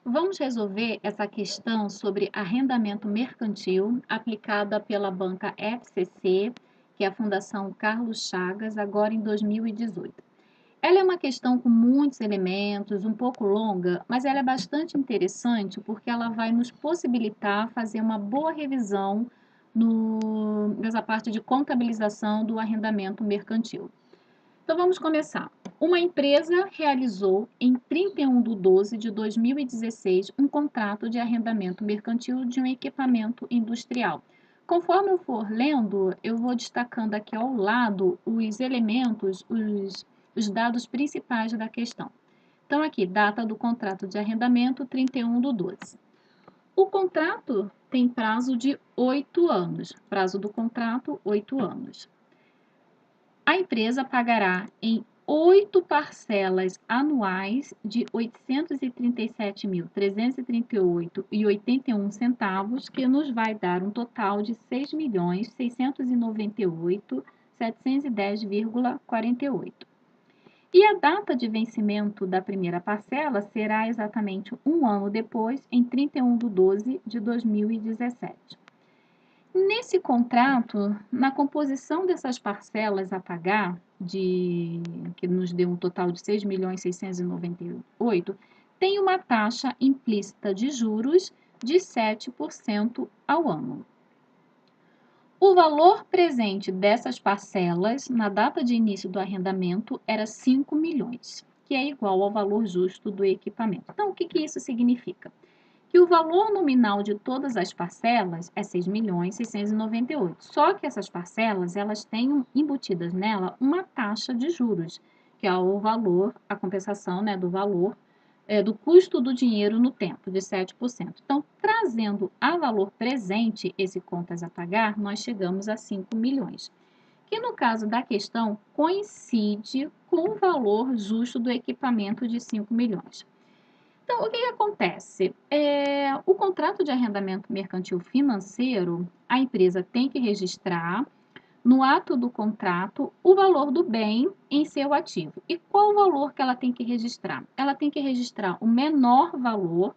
Vamos resolver essa questão sobre arrendamento mercantil aplicada pela banca FCC, que é a Fundação Carlos Chagas, agora em 2018. Ela é uma questão com muitos elementos, um pouco longa, mas ela é bastante interessante porque ela vai nos possibilitar fazer uma boa revisão nessa parte de contabilização do arrendamento mercantil. Então vamos começar. Uma empresa realizou em 31 de 12 de 2016 um contrato de arrendamento mercantil de um equipamento industrial. Conforme eu for lendo, eu vou destacando aqui ao lado os elementos, os dados principais da questão. Então aqui, data do contrato de arrendamento, 31 de 12. O contrato tem prazo de 8 anos. Prazo do contrato, 8 anos. A empresa pagará em 8 parcelas anuais de R$ 837.338,81, que nos vai dar um total de R$ 6.698.710,48. E a data de vencimento da primeira parcela será exatamente um ano depois, em 31 de 12 de 2017. Nesse contrato, na composição dessas parcelas a pagar, que nos deu um total de 6.698.000, tem uma taxa implícita de juros de 7% ao ano. O valor presente dessas parcelas, na data de início do arrendamento, era 5 milhões, que é igual ao valor justo do equipamento. Então, o que isso significa? Que o valor nominal de todas as parcelas é 6.698.000. Só que essas parcelas, elas têm embutidas nela uma taxa de juros, que é o valor, a compensação, né, do valor, do custo do dinheiro no tempo, de 7%. Então, trazendo a valor presente esse contas a pagar, nós chegamos a 5 milhões. Que no caso da questão, coincide com o valor justo do equipamento de 5 milhões. Então, o que acontece? O contrato de arrendamento mercantil financeiro, a empresa tem que registrar no ato do contrato o valor do bem em seu ativo. E qual o valor que ela tem que registrar? Ela tem que registrar o menor valor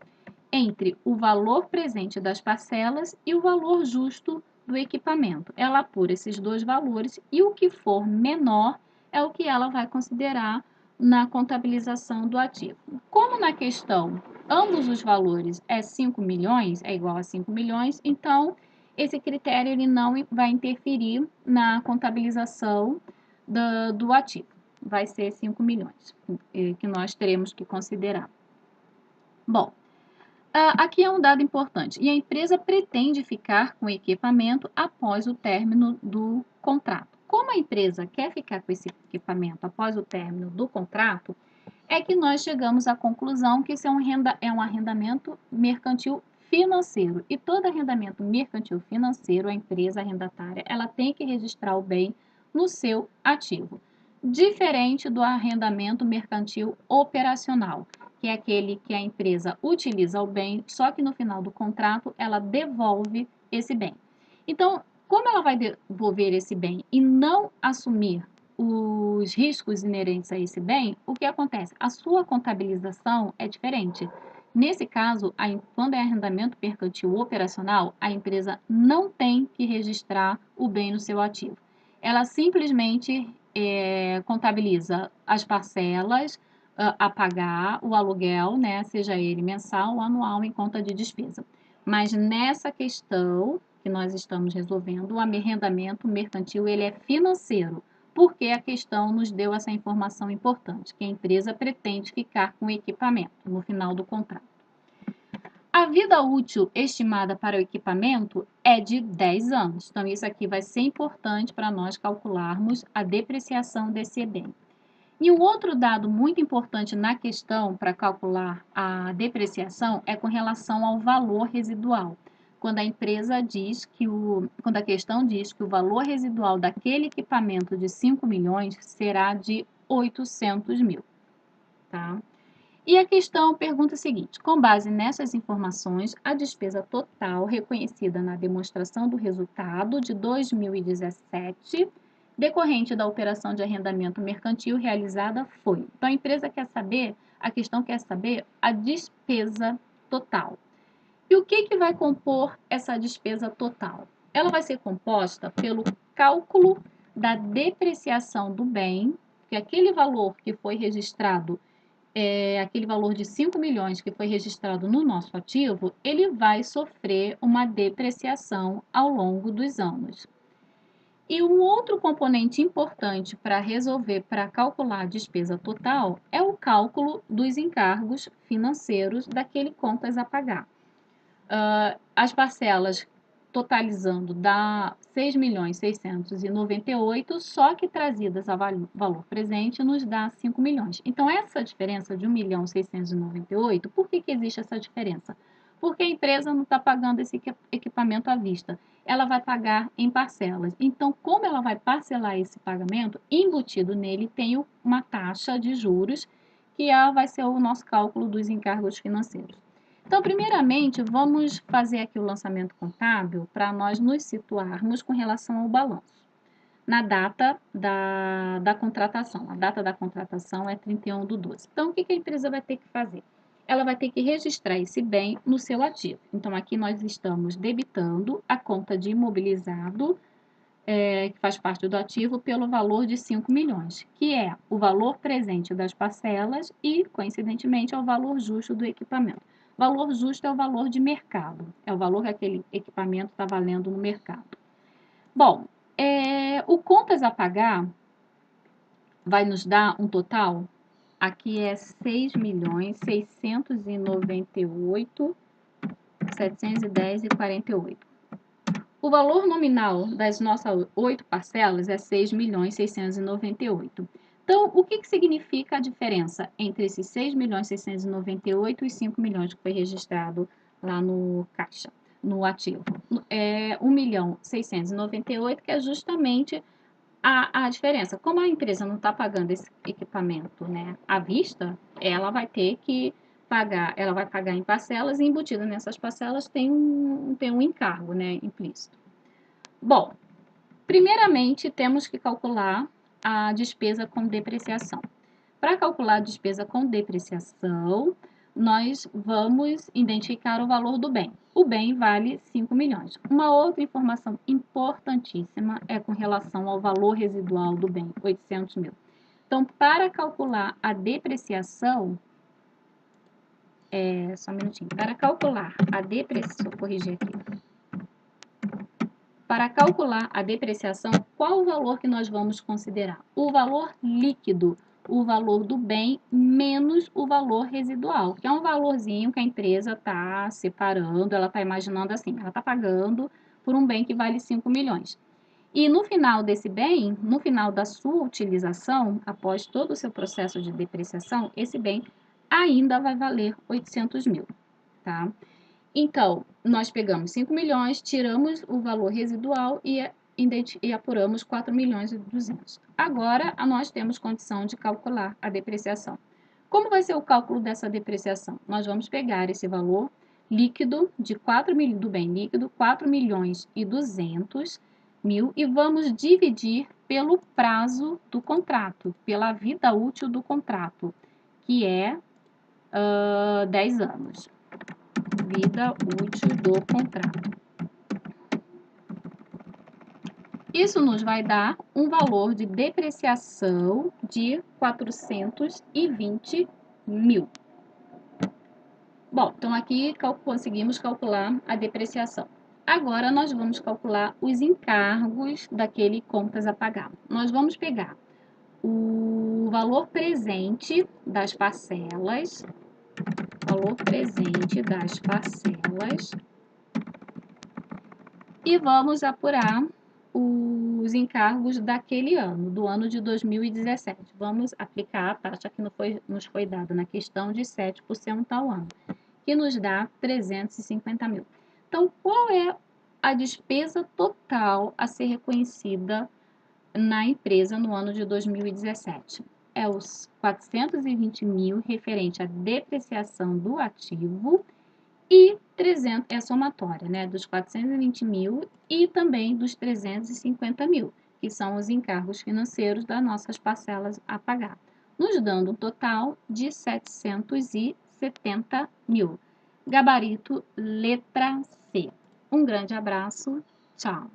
entre o valor presente das parcelas e o valor justo do equipamento. Ela apura esses dois valores e o que for menor é o que ela vai considerar na contabilização do ativo. Como na questão ambos os valores é 5 milhões, é igual a 5 milhões, então esse critério ele não vai interferir na contabilização do ativo. Vai ser 5 milhões que nós teremos que considerar. Bom, aqui é um dado importante. E a empresa pretende ficar com o equipamento após o término do contrato. Como a empresa quer ficar com esse equipamento após o término do contrato, é que nós chegamos à conclusão que isso é um arrendamento mercantil financeiro. E todo arrendamento mercantil financeiro, a empresa arrendatária, ela tem que registrar o bem no seu ativo. Diferente do arrendamento mercantil operacional, que é aquele que a empresa utiliza o bem, só que no final do contrato ela devolve esse bem. Então, como ela vai devolver esse bem e não assumir os riscos inerentes a esse bem, o que acontece? A sua contabilização é diferente. Nesse caso, quando é arrendamento mercantil operacional, a empresa não tem que registrar o bem no seu ativo. Ela simplesmente contabiliza as parcelas a pagar, o aluguel, né, seja ele mensal ou anual, em conta de despesa. Mas nessa questão que nós estamos resolvendo, o arrendamento mercantil ele é financeiro, porque a questão nos deu essa informação importante, que a empresa pretende ficar com o equipamento no final do contrato. A vida útil estimada para o equipamento é de 10 anos. Então, isso aqui vai ser importante para nós calcularmos a depreciação desse bem. E um outro dado muito importante na questão para calcular a depreciação é com relação ao valor residual. Quando a empresa diz quando a questão diz que o valor residual daquele equipamento de 5 milhões será de 800 mil, tá? E a questão pergunta o seguinte: com base nessas informações, a despesa total reconhecida na demonstração do resultado de 2017, decorrente da operação de arrendamento mercantil realizada foi. Então, a empresa quer saber, a questão quer saber a despesa total. E o que vai compor essa despesa total? Ela vai ser composta pelo cálculo da depreciação do bem, que aquele valor que foi registrado, aquele valor de 5 milhões que foi registrado no nosso ativo, ele vai sofrer uma depreciação ao longo dos anos. E um outro componente importante para resolver, para calcular a despesa total, é o cálculo dos encargos financeiros daquele contas a pagar. As parcelas totalizando dá 6.698.000, só que trazidas a valor presente nos dá 5 milhões. Então, essa diferença de 1.698.000, por que existe essa diferença? Porque a empresa não está pagando esse equipamento à vista, ela vai pagar em parcelas. Então, como ela vai parcelar esse pagamento, embutido nele tem uma taxa de juros, que vai ser o nosso cálculo dos encargos financeiros. Então, primeiramente, vamos fazer aqui o lançamento contábil para nós nos situarmos com relação ao balanço. Na data da contratação. A data da contratação é 31/12. Então, o que a empresa vai ter que fazer? Ela vai ter que registrar esse bem no seu ativo. Então, aqui nós estamos debitando a conta de imobilizado, que faz parte do ativo, pelo valor de 5 milhões, que é o valor presente das parcelas e, coincidentemente, é o valor justo do equipamento. Valor justo é o valor de mercado, é o valor que aquele equipamento está valendo no mercado. Bom, o contas a pagar vai nos dar um total, aqui é 6.698.710,48. O valor nominal das nossas 8 parcelas é 6.698.000. Então, o que significa a diferença entre esses 6.698.000 e 5 milhões que foi registrado lá no caixa, no ativo? 1.698.000, que é justamente a diferença. Como a empresa não está pagando esse equipamento, né, à vista, ela vai ter que pagar, ela vai pagar em parcelas, e embutida nessas parcelas tem um encargo, né, implícito. Bom, primeiramente temos que calcular a despesa com depreciação. Para calcular a despesa com depreciação, nós vamos identificar o valor do bem. O bem vale 5 milhões. Uma outra informação importantíssima é com relação ao valor residual do bem, 800 mil. Então, para calcular a depreciação, só um minutinho, para calcular a depreciação, deixa eu corrigir aqui. Para calcular a depreciação, qual o valor que nós vamos considerar? O valor líquido, o valor do bem menos o valor residual, que é um valorzinho que a empresa está separando, ela está imaginando assim, ela está pagando por um bem que vale 5 milhões. E no final desse bem, no final da sua utilização, após todo o seu processo de depreciação, esse bem ainda vai valer 800 mil, tá? Então, nós pegamos 5 milhões, tiramos o valor residual e apuramos 4 milhões e 200. Agora, nós temos condição de calcular a depreciação. Como vai ser o cálculo dessa depreciação? Nós vamos pegar esse valor líquido do bem líquido, 4 milhões e 200 mil, e vamos dividir pelo prazo do contrato, pela vida útil do contrato, que é 10 anos. Vida útil do contrato. Isso nos vai dar um valor de depreciação de 420 mil. Bom, então aqui conseguimos calcular a depreciação. Agora nós vamos calcular os encargos daquele contas a pagar. Nós vamos pegar o valor presente das parcelas, e vamos apurar os encargos daquele ano, do ano de 2017. Vamos aplicar a taxa que nos foi dada na questão de 7% ao ano, que nos dá 350 mil. Então, qual é a despesa total a ser reconhecida na empresa no ano de 2017? É os 420 mil referente à depreciação do ativo, e 300 é somatória, né, dos 420 mil e também dos 350 mil, que são os encargos financeiros das nossas parcelas a pagar, nos dando um total de 770 mil. Gabarito letra C. Um grande abraço. Tchau.